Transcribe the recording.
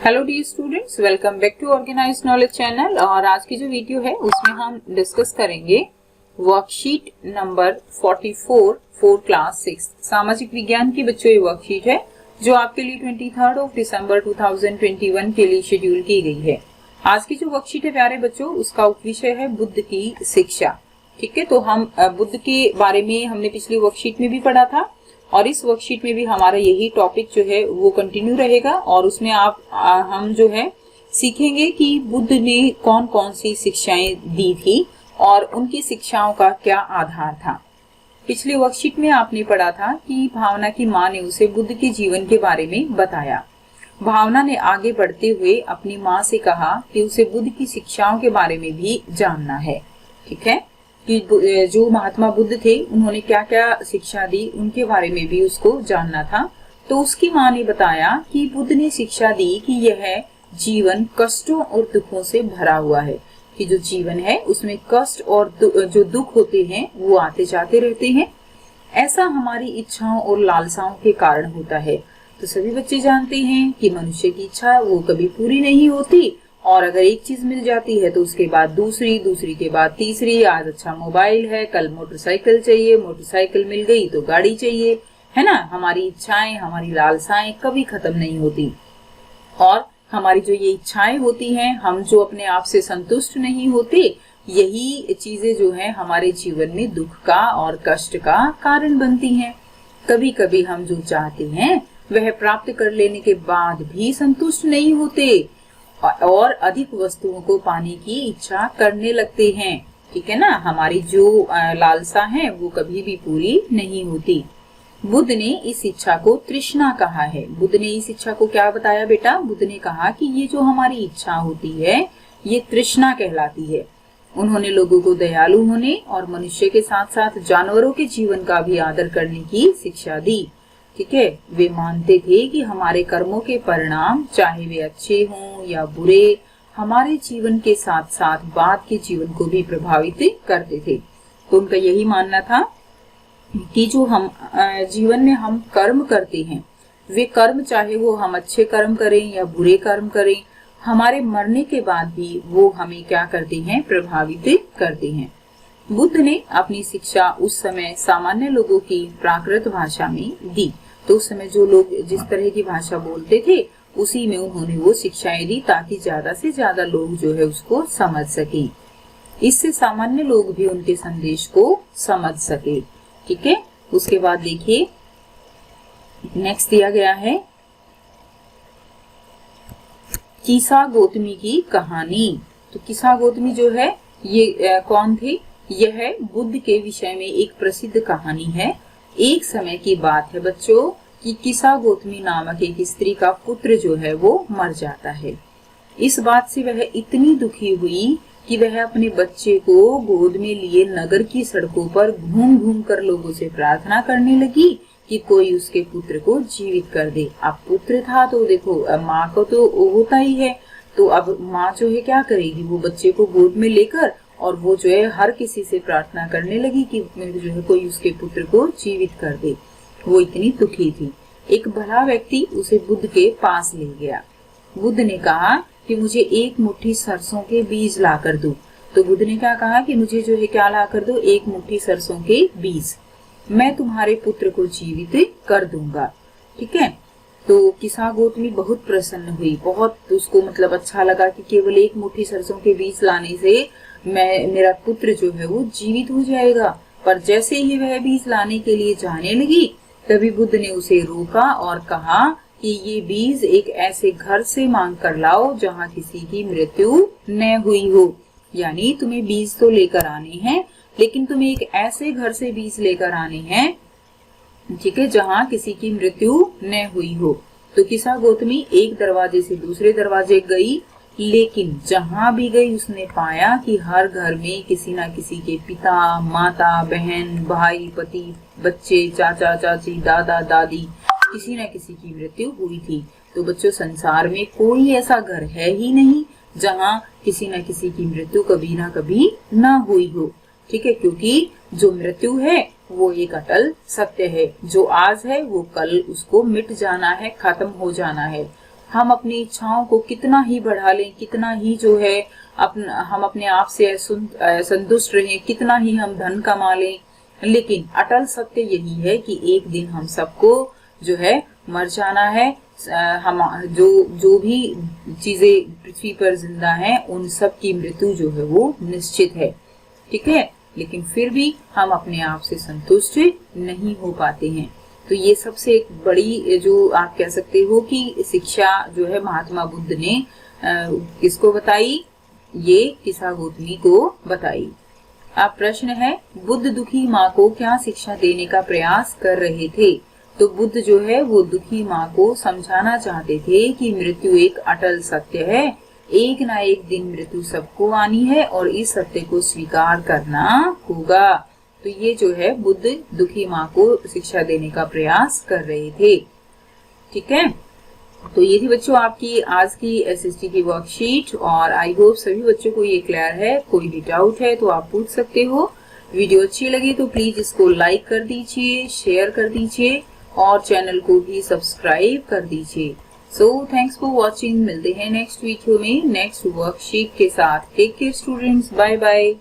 Hello dear students, welcome back to organised knowledge channel. और आज की जो वीडियो है उसमें हम डिस्कस करेंगे वर्कशीट नंबर 44 फॉर क्लास 6 सामाजिक विज्ञान की बच्चों। ये वर्कशीट है जो आपके लिए 23 दिसंबर 2021 के लिए शेड्यूल की गई है। आज की जो वर्कशीट है प्यारे बच्चों, उसका उपविषय है बुद्ध की शिक्षा। ठीक है, तो हम बुद्ध के बारे में हमने पिछली वर्कशीट में भी पढ़ा था और इस वर्कशीट में भी हमारा यही टॉपिक जो है वो कंटिन्यू रहेगा। और उसमें हम जो है सीखेंगे कि बुद्ध ने कौन कौन सी शिक्षाएं दी थी और उनकी शिक्षाओं का क्या आधार था। पिछली वर्कशीट में आपने पढ़ा था कि भावना की माँ ने उसे बुद्ध के जीवन के बारे में बताया। भावना ने आगे बढ़ते हुए अपनी माँ से कहा कि उसे बुद्ध की शिक्षाओं के बारे में भी जानना है। ठीक है, कि जो महात्मा बुद्ध थे उन्होंने क्या क्या शिक्षा दी उनके बारे में भी उसको जानना था। तो उसकी माँ ने बताया कि बुद्ध ने शिक्षा दी कि यह जीवन कष्टों और दुखों से भरा हुआ है, कि जो जीवन है उसमें कष्ट और जो दुख होते हैं वो आते जाते रहते हैं। ऐसा हमारी इच्छाओं और लालसाओं के कारण होता है। तो सभी बच्चे जानते हैं कि मनुष्य की इच्छा वो कभी पूरी नहीं होती, और अगर एक चीज मिल जाती है तो उसके बाद दूसरी, दूसरी के बाद तीसरी। आज अच्छा मोबाइल है, कल मोटरसाइकिल चाहिए, मोटरसाइकिल मिल गई तो गाड़ी चाहिए, है ना। हमारी इच्छाएं, हमारी लालसाएं कभी खत्म नहीं होती। और हमारी जो ये इच्छाएं होती हैं, हम जो अपने आप से संतुष्ट नहीं होते, यही चीजें जो है हमारे जीवन में दुख का और कष्ट का कारण बनती हैं। कभी कभी हम जो चाहते हैं वह प्राप्त कर लेने के बाद भी संतुष्ट नहीं होते और अधिक वस्तुओं को पाने की इच्छा करने लगते हैं। ठीक है ना, हमारी जो लालसा है वो कभी भी पूरी नहीं होती। बुद्ध ने इस इच्छा को तृष्णा कहा है। बुद्ध ने इस इच्छा को क्या बताया बेटा? बुद्ध ने कहा कि ये जो हमारी इच्छा होती है ये तृष्णा कहलाती है। उन्होंने लोगों को दयालु होने और मनुष्य के साथ साथ जानवरों के जीवन का भी आदर करने की शिक्षा दी। ठीक है, वे मानते थे कि हमारे कर्मों के परिणाम, चाहे वे अच्छे हों या बुरे, हमारे जीवन के साथ साथ बाद के जीवन को भी प्रभावित करते थे। तो उनका यही मानना था कि जो हम जीवन में हम कर्म करते हैं, वे कर्म चाहे वो हम अच्छे कर्म करें या बुरे कर्म करें, हमारे मरने के बाद भी वो हमें क्या करते हैं? प्रभावित करते हैं। बुद्ध ने अपनी शिक्षा उस समय सामान्य लोगों की प्राकृत भाषा में दी। तो उस समय जो लोग जिस तरह की भाषा बोलते थे उसी में उन्होंने वो शिक्षाएं दी, ताकि ज्यादा से ज्यादा लोग जो है उसको समझ सके। इससे सामान्य लोग भी उनके संदेश को समझ सके। ठीक है, उसके बाद देखिए नेक्स्ट दिया गया है किसा गौतमी की कहानी। तो किसा गौतमी जो है ये कौन थे? यह बुद्ध के विषय में एक प्रसिद्ध कहानी है। एक समय की बात है बच्चों कि किसा गौतमी नामक एक स्त्री का पुत्र जो है वो मर जाता है। इस बात से वह इतनी दुखी हुई कि वह अपने बच्चे को गोद में लिए नगर की सड़कों पर घूम घूम कर लोगों से प्रार्थना करने लगी कि कोई उसके पुत्र को जीवित कर दे। अब पुत्र था तो देखो माँ को तो होता ही है, तो अब माँ जो है क्या करेगी? वो बच्चे को गोद में लेकर और वो जो है हर किसी से प्रार्थना करने लगी कि जो है कोई उसके पुत्र को जीवित कर दे। वो इतनी दुखी थी। एक भला व्यक्ति उसे बुद्ध के पास ले गया। बुद्ध ने कहा कि मुझे एक मुट्ठी सरसों के बीज ला कर दो। तो बुद्ध ने क्या कहा कि मुझे जो है क्या ला कर दो? एक मुट्ठी सरसों के बीज, मैं तुम्हारे पुत्र को जीवित कर दूंगा। ठीक है, तो किसा गौतमी बहुत प्रसन्न हुई, बहुत उसको मतलब अच्छा लगा कि केवल एक मुट्ठी सरसों के बीज लाने से मेरा पुत्र जो है वो जीवित हो जाएगा। पर जैसे ही वह बीज लाने के लिए जाने लगी तभी बुद्ध ने उसे रोका और कहा कि ये बीज एक ऐसे घर से मांग कर लाओ जहाँ किसी की मृत्यु न हुई हो। यानी तुम्हें बीज तो लेकर आने हैं, लेकिन तुम्हें एक ऐसे घर से बीज लेकर आने हैं, ठीक है, जहाँ किसी की मृत्यु न हुई हो। तो किसा गौतमी एक दरवाजे से दूसरे दरवाजे गई, लेकिन जहां भी गई उसने पाया कि हर घर में किसी ना किसी के पिता, माता, बहन, भाई, पति, बच्चे, चाचा, चाची, दादा, दादी, किसी ना किसी की मृत्यु हुई थी। तो बच्चों, संसार में कोई ऐसा घर है ही नहीं जहां किसी ना किसी की मृत्यु कभी ना कभी ना हुई हो। ठीक है, क्योंकि जो मृत्यु है वो एक अटल सत्य है। जो आज है वो कल उसको मिट जाना है, खत्म हो जाना है। हम अपनी इच्छाओं को कितना ही बढ़ा लें, कितना ही जो है हम अपने आप से संतुष्ट रहें, कितना ही हम धन कमा लें, लेकिन अटल सत्य यही है कि एक दिन हम सबको जो है मर जाना है। हम जो भी चीजें पृथ्वी पर जिंदा हैं उन सब की मृत्यु जो है वो निश्चित है, ठीक है। लेकिन फिर भी हम अपने आप से संतुष्ट नहीं हो पाते हैं। तो ये सबसे एक बड़ी जो आप कह सकते हो कि शिक्षा जो है महात्मा बुद्ध ने किसको बताई, ये किसा गौतमी को बताई। अब प्रश्न है, बुद्ध दुखी माँ को क्या शिक्षा देने का प्रयास कर रहे थे? तो बुद्ध जो है वो दुखी माँ को समझाना चाहते थे कि मृत्यु एक अटल सत्य है, एक ना एक दिन मृत्यु सबको आनी है और इस सत्य को स्वीकार करना होगा। तो ये जो है बुद्ध दुखी माँ को शिक्षा देने का प्रयास कर रहे थे, ठीक है। तो ये थी बच्चों आपकी आज की एसएसटी की वर्कशीट और आई होप सभी बच्चों को ये क्लियर है। कोई भी डाउट है तो आप पूछ सकते हो। वीडियो अच्छी लगी तो प्लीज इसको लाइक कर दीजिए, शेयर कर दीजिए और चैनल को भी सब्सक्राइब कर दीजिए। So thanks for watching. मिलते हैं नेक्स्ट वीडियो में नेक्स्ट वर्कशीट के साथ। Take care students, bye bye.